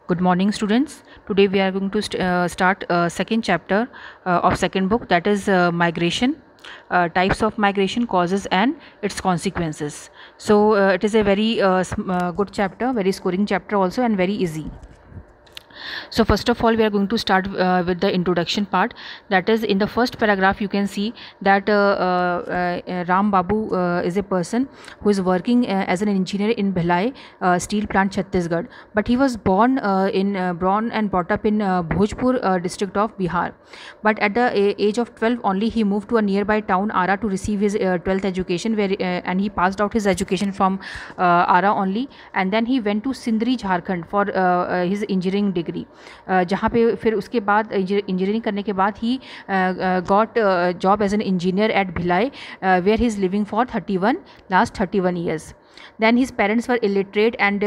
Good morning, students. Today we are going to start second chapter of second book, that is migration, types of migration, causes and its consequences. So it is a very good chapter, very scoring chapter also, and very easy. So first of all, we are going to start with the introduction part. That is, in the first paragraph, you can see that Ram Babu is a person who is working as an engineer in Bhilai steel plant, Chhattisgarh. But he was born and brought up in Bhojpur district of Bihar. But at the age of 12 only, he moved to a nearby town Ara to receive his 12th education, and he passed out his education from Ara only, and then he went to Sindri, Jharkhand for his engineering degree. जहाँ पे फिर उसके बाद engineering करने के बाद ही got job as an engineer at Bhilai, where he is living for 31 years. Then his parents were illiterate, and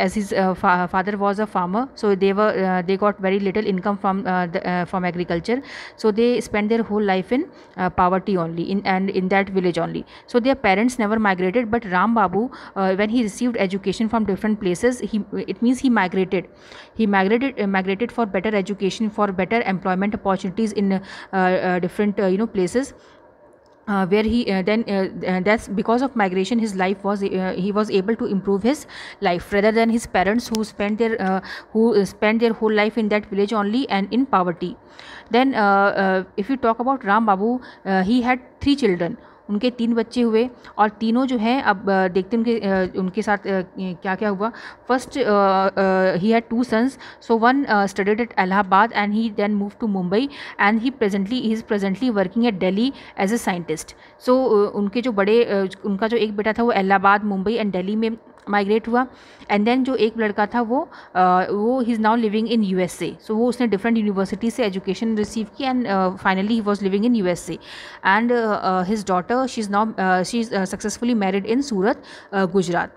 as his father was a farmer, so they got very little income from agriculture. So they spent their whole life in poverty only, in that village only. So their parents never migrated, but Ram Babu, when he received education from different places, it means he migrated for better education, for better employment opportunities in different places, where he then that's because of migration his life was he was able to improve his life rather than his parents, who spent their whole life in that village only and in poverty. Then if you talk about Ram Babu, he had 3 children. उनके 3 बच्चे हुए, और तीनों जो हैं अब देखते हैं उनके साथ क्या क्या हुआ. First he had 2 sons. So one studied at Allahabad and he then move to Mumbai, and he is presently working at Delhi as a scientist. So उनके जो उनका जो एक बेटा था वो इलाहाबाद, मुंबई एंड दिल्ली में माइग्रेट हुआ. एंड देन जो एक लड़का था वो he is now living in USA. सो वो उसने डिफरेंट यूनिवर्सिटी से एजुकेशन रिसीव की, and finally he was living in USA. And his daughter, she is successfully married in Surat, Gujarat.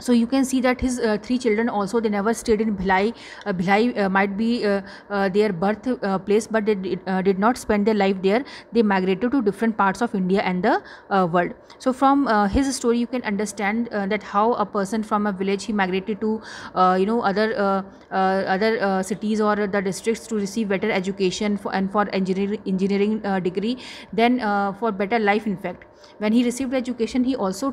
So you can see that his 3 children also, they never stayed in Bhilai. Bhilai might be their birth place, but they did not spend their life there. They migrated to different parts of India and the world. So from his story you can understand that how a person from a village, he migrated to other cities or the districts to receive better education for engineering degree, then for better life. In fact, when he received education, he also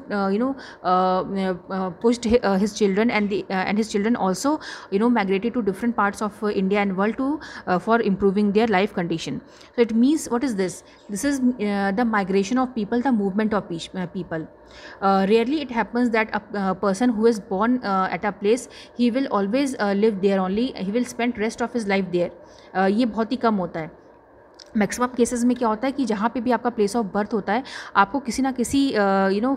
pushed his children, and his children also migrated to different parts of India and world to for improving their life condition. So it means, what is this? This is the migration of people, the movement of people. Rarely it happens that a person who is born at a place, he will always live there only, he will spend rest of his life there. ये बहुत ही कम होता है. Maximum cases में क्या होता है कि जहाँ पे भी आपका प्लेस ऑफ बर्थ होता है, आपको किसी ना किसी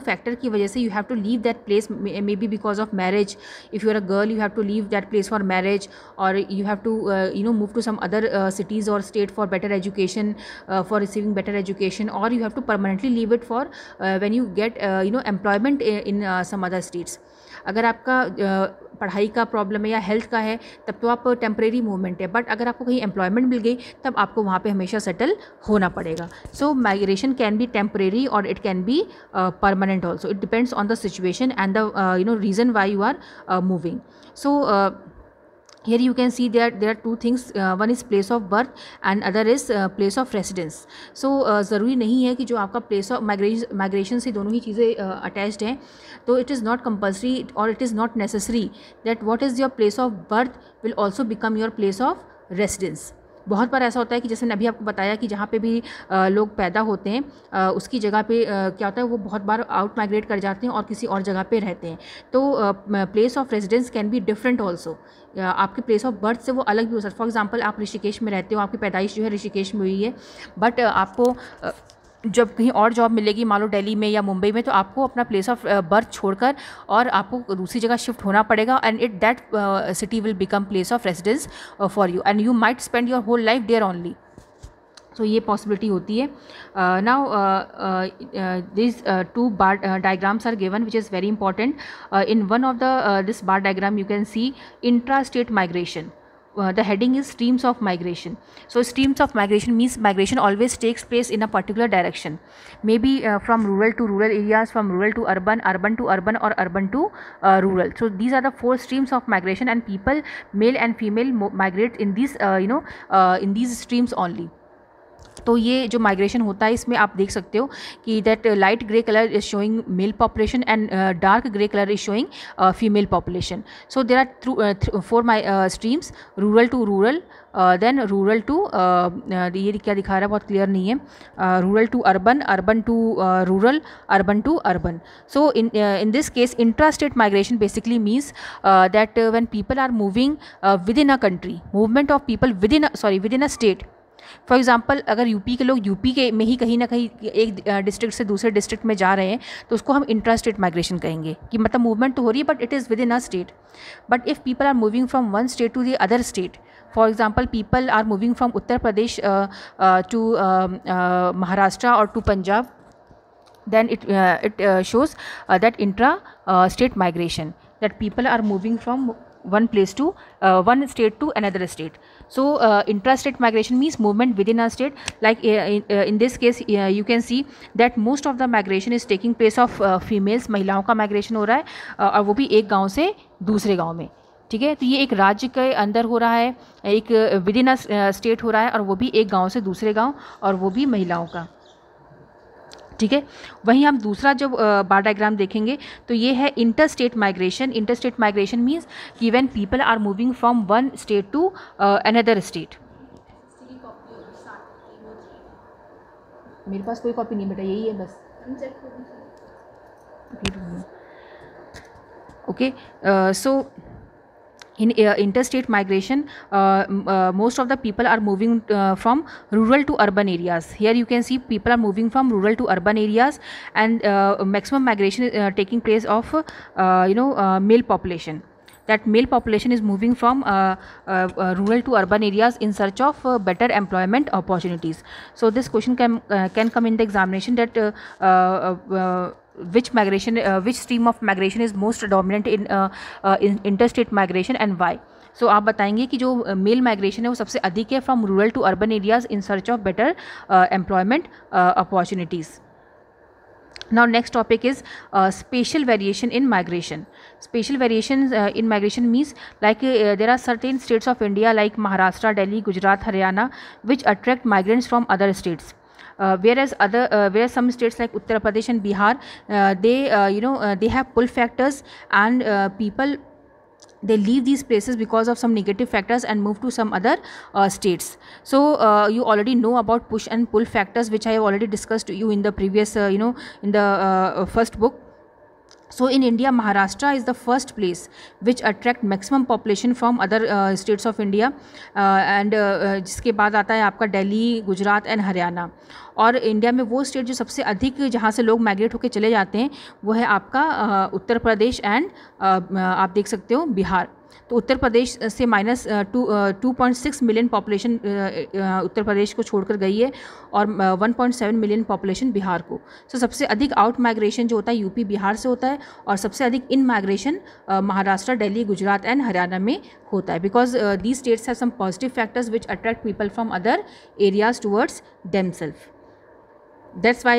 फैक्टर की वजह से you have to leave that place, maybe because of marriage. If you are a girl, you have to leave that place for marriage, और you have to move to some other cities or state for better education, for receiving better education, or you have to permanently leave it for when you get employment in some other states. अगर आपका पढ़ाई का problem है या health का है, तब तो आप टेम्परेरी मूवमेंट है, बट अगर आपको कहीं एम्प्लॉयमेंट मिल गई, तब आपको वहाँ पे हमेशा सेटल होना पड़ेगा. So migration can be temporary और it can be permanent also. It depends on the situation and the reason why you are moving. So here you can see there are 2 things. One is place of birth and other is place of residence. So ज़रूरी नहीं है कि जो आपका place of migration से दोनों ही चीज़ें attached हैं, तो it is not compulsory or it is not necessary that what is your place of birth will also become your place of residence. बहुत बार ऐसा होता है कि जैसे मैंने अभी आपको बताया कि जहाँ पे भी लोग पैदा होते हैं, उसकी जगह पे क्या होता है, वो बहुत बार आउट माइग्रेट कर जाते हैं और किसी और जगह पे रहते हैं. तो place of residence can be different also. आपके प्लेस ऑफ बर्थ से वो अलग भी हो सकता है. फॉर एग्जांपल, आप ऋषिकेश में रहते हो, आपकी पैदाइश जो है ऋषिकेश में हुई है, बट आपको जब कहीं और जॉब मिलेगी, मान लो दिल्ली में या मुंबई में, तो आपको अपना प्लेस ऑफ बर्थ छोड़कर और आपको दूसरी जगह शिफ्ट होना पड़ेगा, and that city will become place of residence for you, and you might spend your whole life there only. So ये पॉसिबिलिटी होती है. Now this 2 bar diagrams are given, which is very important. In one of the this bar diagram you can see intra-state migration. the heading is streams of migration. So streams of migration means migration always takes place in a particular direction, maybe from rural to rural areas, from rural to urban, urban to urban, or urban to rural. So these are the four streams of migration, and people, male and female, migrate in these in these streams only. तो ये जो migration होता है इसमें आप देख सकते हो कि that light grey colour is showing male population and dark grey colour is showing female population. So there are 4 streams, rural to rural, then rural to ये क्या दिखा रहा है बहुत क्लियर नहीं है, rural to urban, urban to rural, urban to urban. So in this case intra-state migration basically means that when people are moving within a country, movement of people within a state. For example अगर UP के लोग UP के में ही कहीं ना कहीं एक district से दूसरे डिस्ट्रिक्ट में जा रहे हैं तो उसको हम इंट्रा स्टेट माइग्रेशन कहेंगे, कि मतलब मूवमेंट तो हो रही है but it is within a state. But if people are moving from one state to the other state, for example people are moving from Uttar Pradesh to Maharashtra और to Punjab, then it shows that intra state migration, that people are moving from one place to one state to another state. So intrastate migration means movement within a state. Like in this case you can see that most of the migration is taking place of females, महिलाओं का migration हो रहा है और वो भी एक गांव से दूसरे गांव में. ठीक है, तो ये एक राज्य के अंदर हो रहा है, एक विद इन अ स्टेट हो रहा है और वो भी एक गांव से दूसरे गांव, और वो भी महिलाओं का. ठीक है, वहीं हम दूसरा जो बार डायग्राम देखेंगे तो ये है inter state migration. Inter state migration means कि when people are moving from one state to another state. मेरे पास कोई कॉपी नहीं बेटा, यही है बस. Okay, so in interstate migration most of the people are moving from rural to urban areas. Here you can see people are moving from rural to urban areas, and maximum migration is taking place of male population. That male population is moving from rural to urban areas in search of better employment opportunities. So this question can come in the examination, that which stream of migration is most dominant in interstate migration and why. So आप बताएंगे कि जो mail migration है वो सबसे अधिक है from rural to urban areas in search of better employment opportunities. Now next topic is spatial variation in migration. Spatial variation in migration means like there are certain states of India like Maharashtra, Delhi, Gujarat, Haryana which attract migrants from other states. Whereas some states like Uttar Pradesh and Bihar, they have pull factors, and people, they leave these places because of some negative factors and move to some other states. So you already know about push and pull factors, which I have already discussed to you in the previous in the first book. So in India, Maharashtra is the first place which attract maximum population from other states of India, and जिसके बाद आता है आपका Delhi, Gujarat and Haryana. और India में वो state जो सबसे अधिक जहाँ से लोग माइग्रेट होकर चले जाते हैं वो है आपका उत्तर प्रदेश एंड आप देख सकते हो बिहार. तो उत्तर प्रदेश से -2.6 मिलियन पॉपुलेशन उत्तर प्रदेश को छोड़कर गई है और 1.7 मिलियन पॉपुलेशन बिहार को. सो सबसे अधिक आउट माइग्रेशन जो होता है यूपी बिहार से होता है, और सबसे अधिक in migration Maharashtra, Delhi, Gujarat and Haryana में होता है, because these states have some positive factors which attract people from other areas towards themself. That's why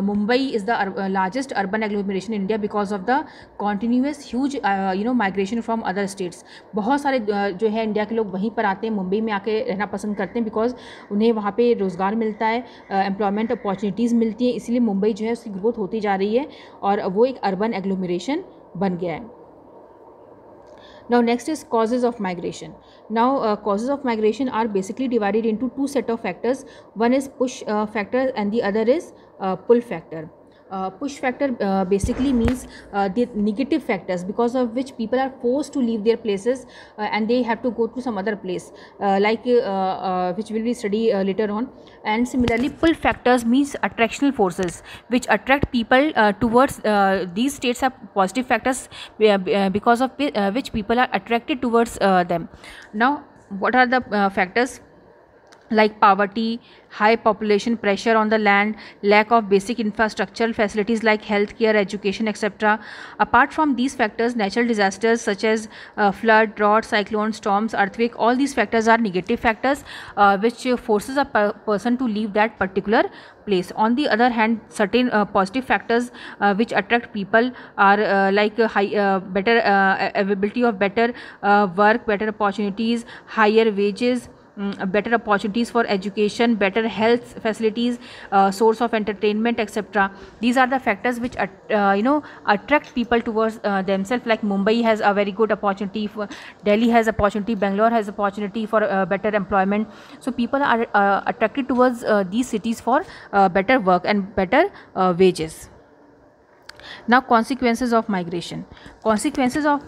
Mumbai is the largest urban agglomeration in India because of the continuous huge migration from other states. बहुत सारे जो है India के लोग वहीं पर आते हैं, मुंबई में आके रहना पसंद करते हैं, बिकॉज उन्हें वहाँ पे रोज़गार मिलता है, एम्प्लॉयमेंट अपॉर्चुनिटीज़ मिलती हैं, इसलिए मुंबई जो है उसकी ग्रोथ होती जा रही है और वो एक अर्बन एग्लोमरेशन बन गया है. Now next is causes of migration. Now causes of migration are basically divided into two set of factors. One is push factor and the other is pull factor. Push factor basically means the negative factors because of which people are forced to leave their places and they have to go to some other place, like which will be studied later on. And similarly pull factors means attractional forces which attract people towards these states are positive factors because of which people are attracted towards them. Now what are the factors? like poverty, high population pressure on the land, lack of basic infrastructural facilities like healthcare, education, etc. Apart from these factors, natural disasters such as flood, drought, cyclone, storms, earthquake, all these factors are negative factors which forces a person to leave that particular place. On the other hand, certain positive factors which attract people are like better availability of better work, better opportunities, higher wages, better opportunities for education, better health facilities, source of entertainment, etc. These are the factors which attract people towards themselves. Like Mumbai has a very good opportunity, for Delhi has opportunity, Bangalore has opportunity for better employment. So people are attracted towards these cities for better work and better wages. Now, consequences of migration. Consequences of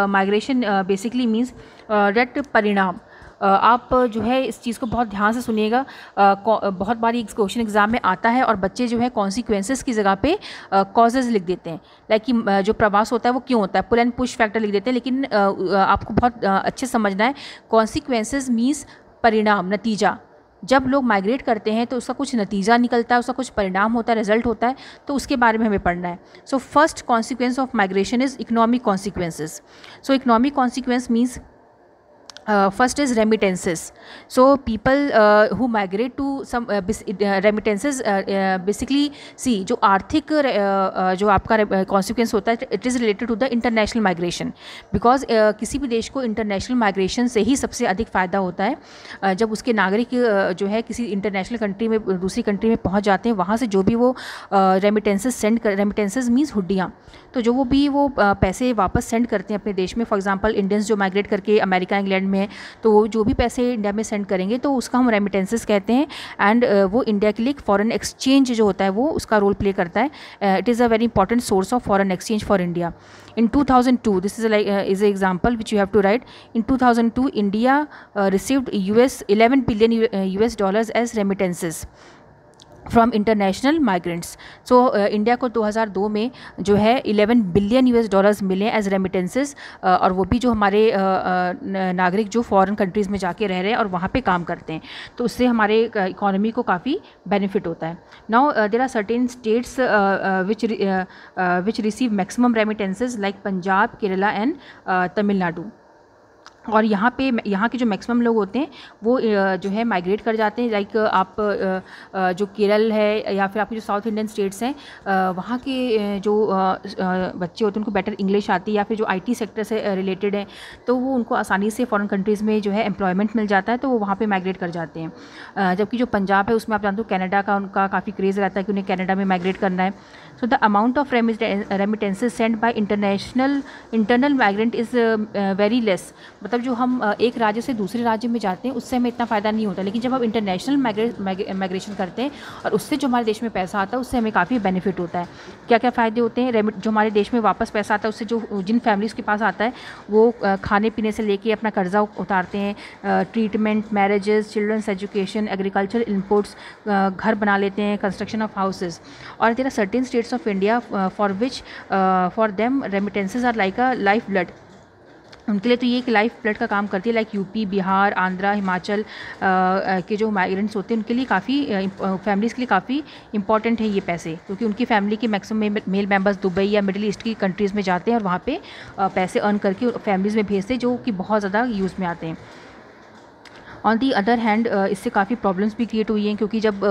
migration basically means that परिणाम आप जो है इस चीज़ को बहुत ध्यान से सुनिएगा। बहुत बार एक क्वेश्चन एग्जाम में आता है और बच्चे जो है कॉन्सिक्वेंसेस की जगह पे कॉजेज़ लिख देते हैं, लाइक कि जो प्रवास होता है वो क्यों होता है, पुल एंड पुश फैक्टर लिख देते हैं। लेकिन आपको बहुत अच्छे समझना है, कॉन्सिक्वेंसेस मीन्स परिणाम, नतीजा। जब लोग माइग्रेट करते हैं तो उसका कुछ नतीजा निकलता है, उसका कुछ परिणाम होता है, रिजल्ट होता है, तो उसके बारे में हमें पढ़ना है। So first consequence of migration is economic consequences. So economic consequence means first is remittances. So people who migrate to some remittances basically see जो आर्थिक जो आपका consequence होता है, it is related to the international migration, because किसी भी देश को international migration से ही सबसे अधिक फ़ायदा होता है। जब उसके नागरिक जो है किसी इंटरनेशनल कंट्री में, दूसरी कंट्री में पहुंच जाते हैं, वहाँ से जो भी वो रेमिटेंसेस सेंड कर, रेमिटेंसेस मीन्स हुड्डियाँ, तो जो वो पैसे वापस सेंड करते हैं अपने देश में। फॉर एग्जांपल इंडियंस जो माइग्रेट करके अमेरिका, इंग्लैंड में, तो वो जो भी पैसे इंडिया में सेंड करेंगे तो उसका हम रेमिटेंसेस कहते हैं। एंड वो इंडिया के लिए फॉरेन एक्सचेंज जो होता है वो उसका रोल प्ले करता है। It is a very important source of foreign exchange for India. In 2002, this is is an example which you have to write. In 2002, India received $11 billion as remittances from international migrants. So India को 2002 में जो है $11 billion मिले as remittances, और वो भी जो हमारे नागरिक जो फॉरेन कंट्रीज़ में जाके रह रहे हैं और वहाँ पे काम करते हैं, तो उससे हमारे इकोनॉमी को काफ़ी बेनिफिट होता है। Now there are certain states which receive maximum remittances like Punjab, Kerala and Tamil Nadu. और यहाँ के जो मैक्सिमम लोग होते हैं वो जो है माइग्रेट कर जाते हैं। लाइक आप जो केरल है या फिर आपके जो साउथ इंडियन स्टेट्स हैं, वहाँ के जो बच्चे होते हैं उनको बेटर इंग्लिश आती है या फिर जो आईटी सेक्टर से रिलेटेड है, तो वो उनको आसानी से फॉरेन कंट्रीज़ में जो है एम्प्लॉयमेंट मिल जाता है, तो वो वहाँ पे माइग्रेट कर जाते हैं। जबकि जो पंजाब है उसमें आप जानते हो कनाडा का उनका काफ़ी क्रेज़ रहता है कि उन्हें कनाडा में माइग्रेट करना है। So the amount of remittances send by internal migrant is very less. मतलब जो हम एक राज्य से दूसरे राज्य में जाते हैं उससे हमें इतना फ़ायदा नहीं होता, लेकिन जब हम इंटरनेशनल माइग्रेशन करते हैं और उससे जो हमारे देश में पैसा आता है उससे हमें काफ़ी बेनिफिट होता है। क्या क्या फ़ायदे होते हैं? जो हमारे देश में वापस पैसा आता है उससे जो जिन फैमिलीज़ के पास आता है वो खाने पीने से लेके अपना कर्जा उतारते हैं, treatment, marriages, childrens education, agriculture inputs, घर बना लेते हैं, कंस्ट्रक्शन ऑफ हाउसेज। और there are certain states of India for which for them remittances are like a life blood. उनके लिए तो ये एक लाइफ ब्लड का काम करती है। लाइक यूपी, बिहार, आंध्रा, हिमाचल के जो माइग्रेंट्स होते हैं उनके लिए काफ़ी फैमिलीज़ के लिए काफ़ी इंपॉर्टेंट है ये पैसे, क्योंकि उनकी फैमिली के मैक्सिमम मेल मेंबर्स दुबई या मिडिल ईस्ट की कंट्रीज़ में जाते हैं और वहाँ पे पैसे अर्न करके फैमिलीज़ में भेजते हैं, जो कि बहुत ज़्यादा यूज़ में आते हैं। ऑन दी अदर हैंड इससे काफ़ी प्रॉब्लम्स भी क्रिएट हुई हैं, क्योंकि जब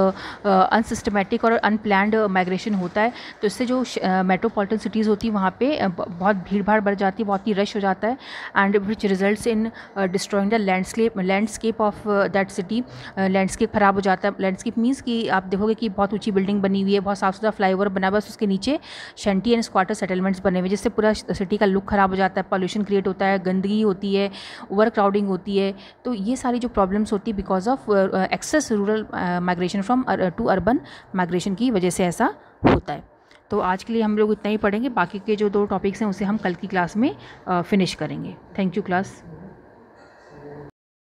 अनसिस्टमेटिक और अनप्लैंड माइग्रेशन होता है तो इससे जो मेट्रोपॉलिटन सिटीज़ होती है वहाँ पे बहुत भीड़ भाड़ बढ़ जाती है, बहुत ही रश हो जाता है, and which results in destroying the landscape of that city. Landscape ख़राब हो जाता है। लैंडस्केप मीन्स कि आप देखोगे कि बहुत ऊँची बिल्डिंग बनी हुई है, बहुत साफ सुथरा फ्लाईओवर बना हुआ है, उसके नीचे शैंटी एंड स्क्वाटर सेटलमेंट्स बने हुए, जिससे पूरा सिटी का लुक ख़राब हो जाता है, पॉल्यूशन क्रिएट होता है, गंदगी होती है, ओवर क्राउडिंग होती है। तो ये सारी जो प्रॉब्लम्स होती है because of excess rural migration from to urban migration की वजह से ऐसा होता है। तो आज के लिए हम लोग इतना ही पढ़ेंगे, बाकी के जो 2 टॉपिक्स हैं उसे हम कल की क्लास में फिनिश करेंगे। Thank you class.